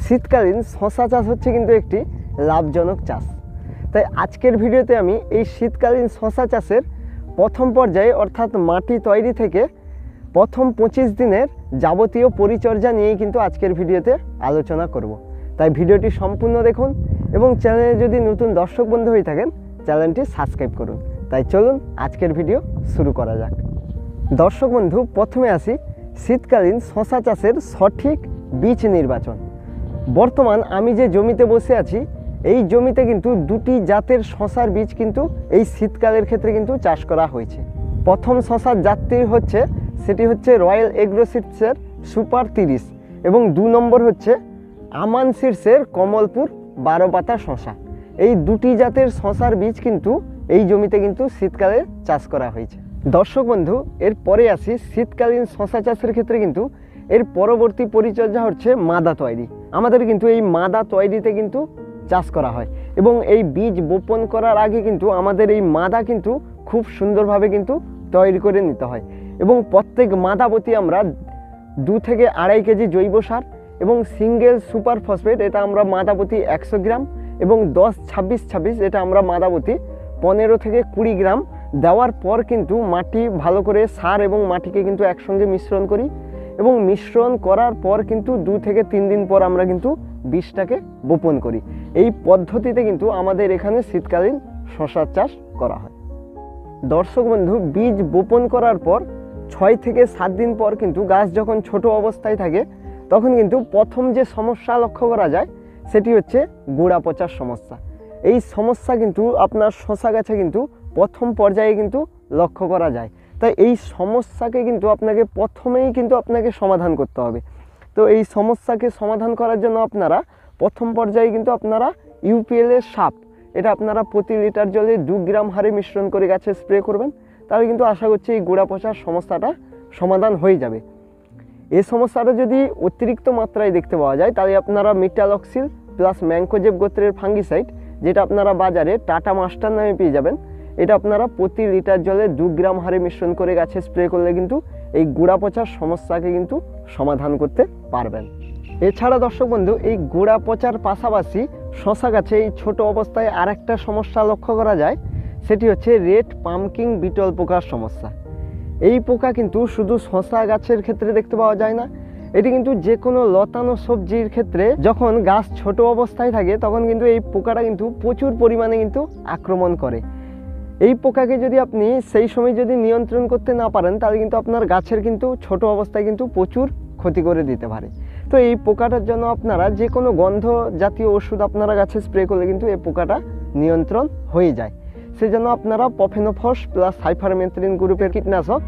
শীতকালীন শশা চাষ হচ্ছে কিন্তু একটি লাভজনক চাষ। তাই আজকের ভিডিওতে আমি এই শীতকালীন শশা চাষের প্রথম পর্যায়ে অর্থাৎ মাটি তৈরি থেকে প্রথম 25 দিনের যাবতীয় পরিচর্যা নিয়েই কিন্তু আজকের ভিডিওতে আলোচনা করব। তাই ভিডিওটি সম্পূর্ণ দেখুন এবং চ্যানেলে যদি নতুন দর্শক বন্ধু হয়ে থাকেন চ্যানেলটি সাবস্ক্রাইব করুন। তাই চলুন আজকের ভিডিও শুরু করা যাক। দর্শক বন্ধু, প্রথমে আসি শীতকালীন শশা চাষের সঠিক বীজ নির্বাচন। বর্তমান আমি যে জমিতে বসে আছি এই জমিতে কিন্তু দুটি জাতের শশার বীজ কিন্তু এই শীতকালের ক্ষেত্রে কিন্তু চাষ করা হয়েছে। প্রথম শশার জাতটি হচ্ছে রয়্যাল এগ্রো সিডসের সুপার 30 এবং 2 নম্বর হচ্ছে আমান সিডসের কমলপুর 12 পাতা শশা। এই দুটি জাতের শশার বীজ কিন্তু এই জমিতে কিন্তু শীতকালে চাষ করা হয়েছে। দর্শক বন্ধু, এরপরে আসি শীতকালীন শশা চাষের ক্ষেত্রে কিন্তু এর পরবর্তী পরিচর্যা হচ্ছে মাদা তৈরি। আমাদের কিন্তু এই মাদা তৈরিতে কিন্তু চাষ করা হয় এবং এই বীজ বপন করার আগে কিন্তু আমাদের এই মাদা কিন্তু খুব সুন্দরভাবে কিন্তু তৈরি করে নিতে হয় এবং প্রত্যেক মাদা প্রতি আমরা 2 থেকে 2.5 কেজি জৈব সার এবং সিঙ্গেল সুপার ফসফেট এটা আমরা মাদা প্রতি 100 গ্রাম এবং 10-26-26 এটা আমরা মাদা প্রতি 15 থেকে 20 গ্রাম দেওয়ার পর কিন্তু মাটি ভালো করে সার এবং মাটিকে কিন্তু একসঙ্গে মিশ্রণ করি এবং মিশ্রণ করার পর কিন্তু 2 থেকে 3 দিন পর আমরা কিন্তু বীজটাকে বপন করি। এই পদ্ধতিতে কিন্তু আমাদের এখানে শীতকালীন শশা চাষ করা হয়। দর্শক বন্ধু, বীজ বপন করার পর 6 থেকে 7 দিন পর কিন্তু গাছ যখন ছোট অবস্থায় থাকে তখন কিন্তু প্রথম যে সমস্যা লক্ষ্য করা যায় সেটি হচ্ছে গোড়া পচার সমস্যা। এই সমস্যা কিন্তু আপনার শশা গাছে কিন্তু প্রথম পর্যায়ে কিন্তু লক্ষ্য করা যায়। তাই এই সমস্যাকে কিন্তু প্রথমেই কিন্তু আপনাকে সমাধান করতে হবে। তো এই সমস্যাকে সমাধান করার জন্য আপনারা প্রথম পর্যায়ে কিন্তু আপনারা ইউপিএল এর সাপ এটা আপনারা প্রতি লিটার জলে 2 গ্রাম হারে মিশ্রণ করে গাছে স্প্রে করবেন। তাহলে কিন্তু আশা করছি এই গোড়া পচার সমস্যাটা সমাধান হয়ে যাবে। এই সমস্যাটা যদি অতিরিক্ত মাত্রায় দেখতে পাওয়া যায় তাহলে আপনারা মেটালক্সিল প্লাস ম্যাঙ্কোজেব গোত্রের ফাঙ্গিসাইড যেটা আপনারা বাজারে টাটা মাস্টার নামে পেয়ে যাবেন, এটা আপনারা প্রতি লিটার জলে 2 গ্রাম হারে মিশ্রণ করে গাছে স্প্রে করলে কিন্তু এই গোড়া পচার সমস্যাকে কিন্তু সমাধান করতে পারবেন। এছাড়া দর্শক বন্ধু, এই গোড়া পচার পাশাপাশি শশা গাছে এই ছোট অবস্থায় আরেকটা সমস্যা লক্ষ্য করা যায়, সেটি হচ্ছে রেড পামকিং বিটল পোকার সমস্যা। এই পোকা কিন্তু শুধু শশা গাছের ক্ষেত্রে দেখতে পাওয়া যায় না, এটি কিন্তু যে কোনো লতানো সবজির ক্ষেত্রে যখন গাছ ছোট অবস্থায় থাকে তখন কিন্তু এই পোকাটা কিন্তু প্রচুর পরিমাণে কিন্তু আক্রমণ করে। এই পোকাকে যদি আপনি সেই সময় যদি নিয়ন্ত্রণ করতে না পারেন তাহলে কিন্তু আপনার গাছের কিন্তু ছোট অবস্থায় কিন্তু প্রচুর ক্ষতি করে দিতে পারে। তো এই পোকাটার জন্য আপনারা যে কোনো গন্ধ জাতীয় ওষুধ আপনারা গাছে স্প্রে করলে কিন্তু এই পোকাটা নিয়ন্ত্রণ হয়ে যায়। সেজন্য আপনারা প্রফেনোফস প্লাস সাইফারমেথ্রিন গ্রুপের কীটনাশক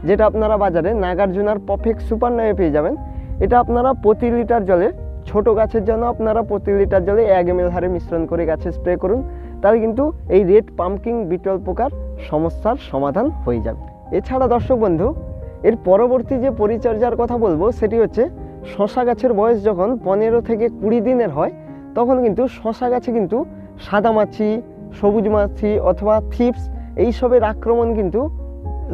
যেটা আপনারা বাজারে নাগার্জুনার পারফেক্ট সুপার নামে পেয়ে যাবেন, এটা আপনারা প্রতি লিটার জলে ছোট গাছের জন্য আপনারা প্রতি লিটার জলে 1 ml হারে মিশ্রণ করে গাছে স্প্রে করুন। তাহলে কিন্তু এই রেড পামকিং বিটল পোকার সমস্যার সমাধান হয়ে যাবে। এছাড়া দর্শক বন্ধু, এর পরবর্তী যে পরিচর্যার কথা বলবো সেটি হচ্ছে শশা গাছের বয়স যখন 15 থেকে 20 দিনের হয় তখন কিন্তু শশা গাছে কিন্তু সাদামাছি, সবুজ মাছি অথবা থিপস এইসবের আক্রমণ কিন্তু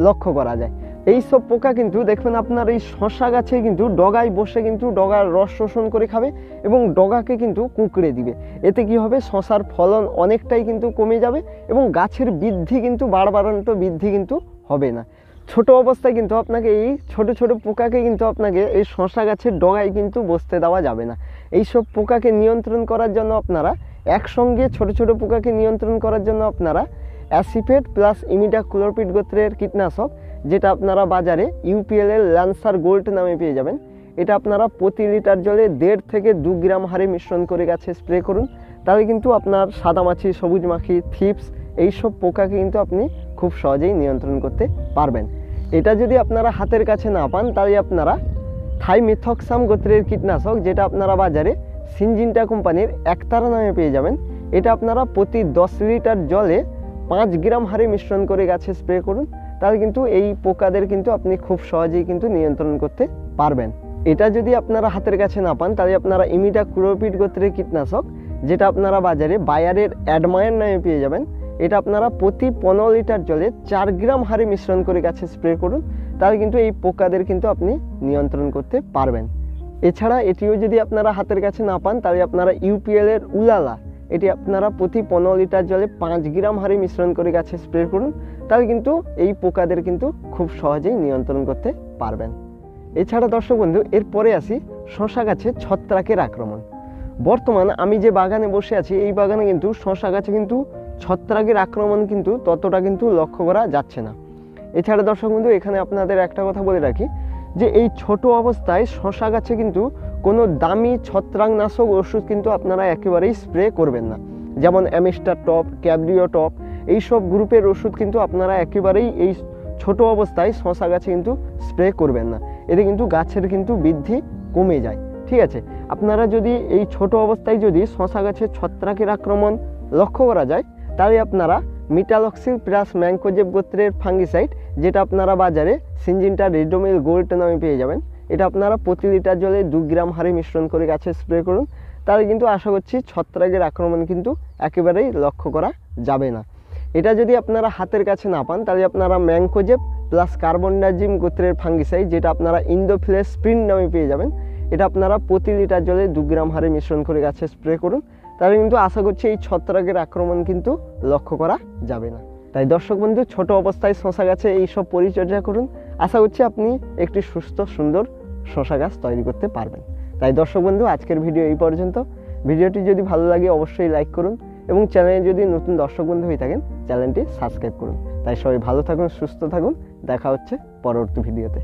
লক্ষ্য করা যায়। এই সব পোকা কিন্তু দেখবেন আপনার এই শশা গাছে কিন্তু ডগায় বসে কিন্তু ডগার রস শোষণ করে খাবে এবং ডগাকে কিন্তু কুঁকড়ে দিবে। এতে কি হবে, শশার ফলন অনেকটাই কিন্তু কমে যাবে এবং গাছের বৃদ্ধি কিন্তু বাড়বাড়ন্ত বৃদ্ধি কিন্তু হবে না। ছোট অবস্থায় কিন্তু আপনাকে এই ছোট ছোট পোকাকে কিন্তু আপনাকে এই শশা গাছের ডগায় কিন্তু বসতে দেওয়া যাবে না। এই সব পোকাকে নিয়ন্ত্রণ করার জন্য আপনারা একসঙ্গে ছোট ছোট পোকাকে নিয়ন্ত্রণ করার জন্য আপনারা অ্যাসিফেট প্লাস ইমিডাক্লোপিড গোত্রের কীটনাশক যেটা আপনারা বাজারে ইউপিএল এর ল্যান্সার গোল্ড নামে পেয়ে যাবেন, এটা আপনারা প্রতি লিটার জলে 1.5 থেকে 2 গ্রাম হারে মিশ্রণ করে গাছে স্প্রে করুন। তাহলে কিন্তু আপনার সাদামাছি, সবুজ মাছি, থিপস এইসব পোকাকে কিন্তু আপনি খুব সহজেই নিয়ন্ত্রণ করতে পারবেন। এটা যদি আপনারা হাতের কাছে না পান তাহলে আপনারা থাইমেথক্সাম গোত্রের কীটনাশক যেটা আপনারা বাজারে সিনজিনটা কোম্পানির একতারা নামে পেয়ে যাবেন, এটা আপনারা প্রতি 10 লিটার জলে 5 গ্রাম হারে মিশ্রণ করে গাছে স্প্রে করুন। তাহলে কিন্তু এই পোকাদের কিন্তু আপনি খুব সহজেই কিন্তু নিয়ন্ত্রণ করতে পারবেন। এটা যদি আপনারা হাতের কাছে না পান তাহলে আপনারা ইমিডাক্লোপিড গোত্রের কীটনাশক যেটা আপনারা বাজারে বায়ারের অ্যাডমায়ার নামে পেয়ে যাবেন, এটা আপনারা প্রতি 15 লিটার জলে 4 গ্রাম হারে মিশ্রণ করে গাছে স্প্রে করুন। তাহলে কিন্তু এই পোকাদের কিন্তু আপনি নিয়ন্ত্রণ করতে পারবেন। এছাড়া এটিও যদি আপনারা হাতের কাছে না পান তাহলে আপনারা ইউপিএল এর উলালা, এটি আপনারা প্রতি 15 লিটার জলে 5 গ্রাম হারে মিশ্রণ করে গাছে স্প্রে করুন, তাহলে কিন্তু এই পোকাদের কিন্তু খুব সহজেই নিয়ন্ত্রণ করতে পারবেন। এছাড়া দর্শক বন্ধু, এরপরে আসি শশা গাছে ছত্রাকের আক্রমণ। বর্তমান আমি যে বাগানে বসে আছি এই বাগানে কিন্তু শশা গাছে কিন্তু ছত্রাকের আক্রমণ কিন্তু ততটা কিন্তু লক্ষ্য করা যাচ্ছে না। এছাড়া দর্শক বন্ধু, এখানে আপনাদের একটা কথা বলে রাখি যে এই ছোট অবস্থায় শশা গাছে কিন্তু কোনো দামি ছত্রাকনাশক ওষুধ কিন্তু আপনারা একেবারেই স্প্রে করবেন না। যেমন অ্যামিস্টার টপ, ক্যাবরিও টপ, এইসব গ্রুপের ওষুধ কিন্তু আপনারা একেবারেই এই ছোট অবস্থায় শশা গাছে কিন্তু স্প্রে করবেন না। এতে কিন্তু গাছের কিন্তু বৃদ্ধি কমে যায়। ঠিক আছে, আপনারা যদি এই ছোট অবস্থায় যদি শশা গাছের ছত্রাকের আক্রমণ লক্ষ্য করা যায় তাহলে আপনারা মিটালক্সিল প্লাস ম্যানকোজেব গোত্রের ফাঙ্গিসাইড, যেটা আপনারা বাজারে সিনজিনটা রেডোমিল গোল্ড নামে পেয়ে যাবেন, এটা আপনারা প্রতি লিটার জলে 2 গ্রাম হারে মিশ্রণ করে গাছে স্প্রে করুন, তাহলে কিন্তু আশা করছি ছত্রাকের আক্রমণ কিন্তু একেবারেই লক্ষ্য করা যাবে না। এটা যদি আপনারা হাতের কাছে না পান তাহলে আপনারা ম্যানকোজেব প্লাস কার্বনডাজিম গোত্রের ফাঙ্গিসাইড, যেটা আপনারা ইন্দোফিলেস স্প্রিন নামে পেয়ে যাবেন, এটা আপনারা প্রতি লিটার জলে 2 গ্রাম হারে মিশ্রণ করে গাছে স্প্রে করুন, তাহলে কিন্তু আশা করছি এই ছত্রাকের আক্রমণ কিন্তু লক্ষ্য করা যাবে না। তাই দর্শক বন্ধু, ছোট অবস্থায় শশা গাছে এইসব পরিচর্যা করুন, আশা করছি আপনি একটি সুস্থ সুন্দর শশা গাছ তৈরি করতে পারবেন। তাই দর্শক বন্ধু, আজকের ভিডিও এই পর্যন্ত। ভিডিওটি যদি ভালো লাগে অবশ্যই লাইক করুন এবং চ্যানেলে যদি নতুন দর্শক বন্ধু হয়ে থাকেন চ্যানেলটি সাবস্ক্রাইব করুন। তাই সবাই ভালো থাকুন, সুস্থ থাকুন, দেখা হচ্ছে পরবর্তী ভিডিওতে।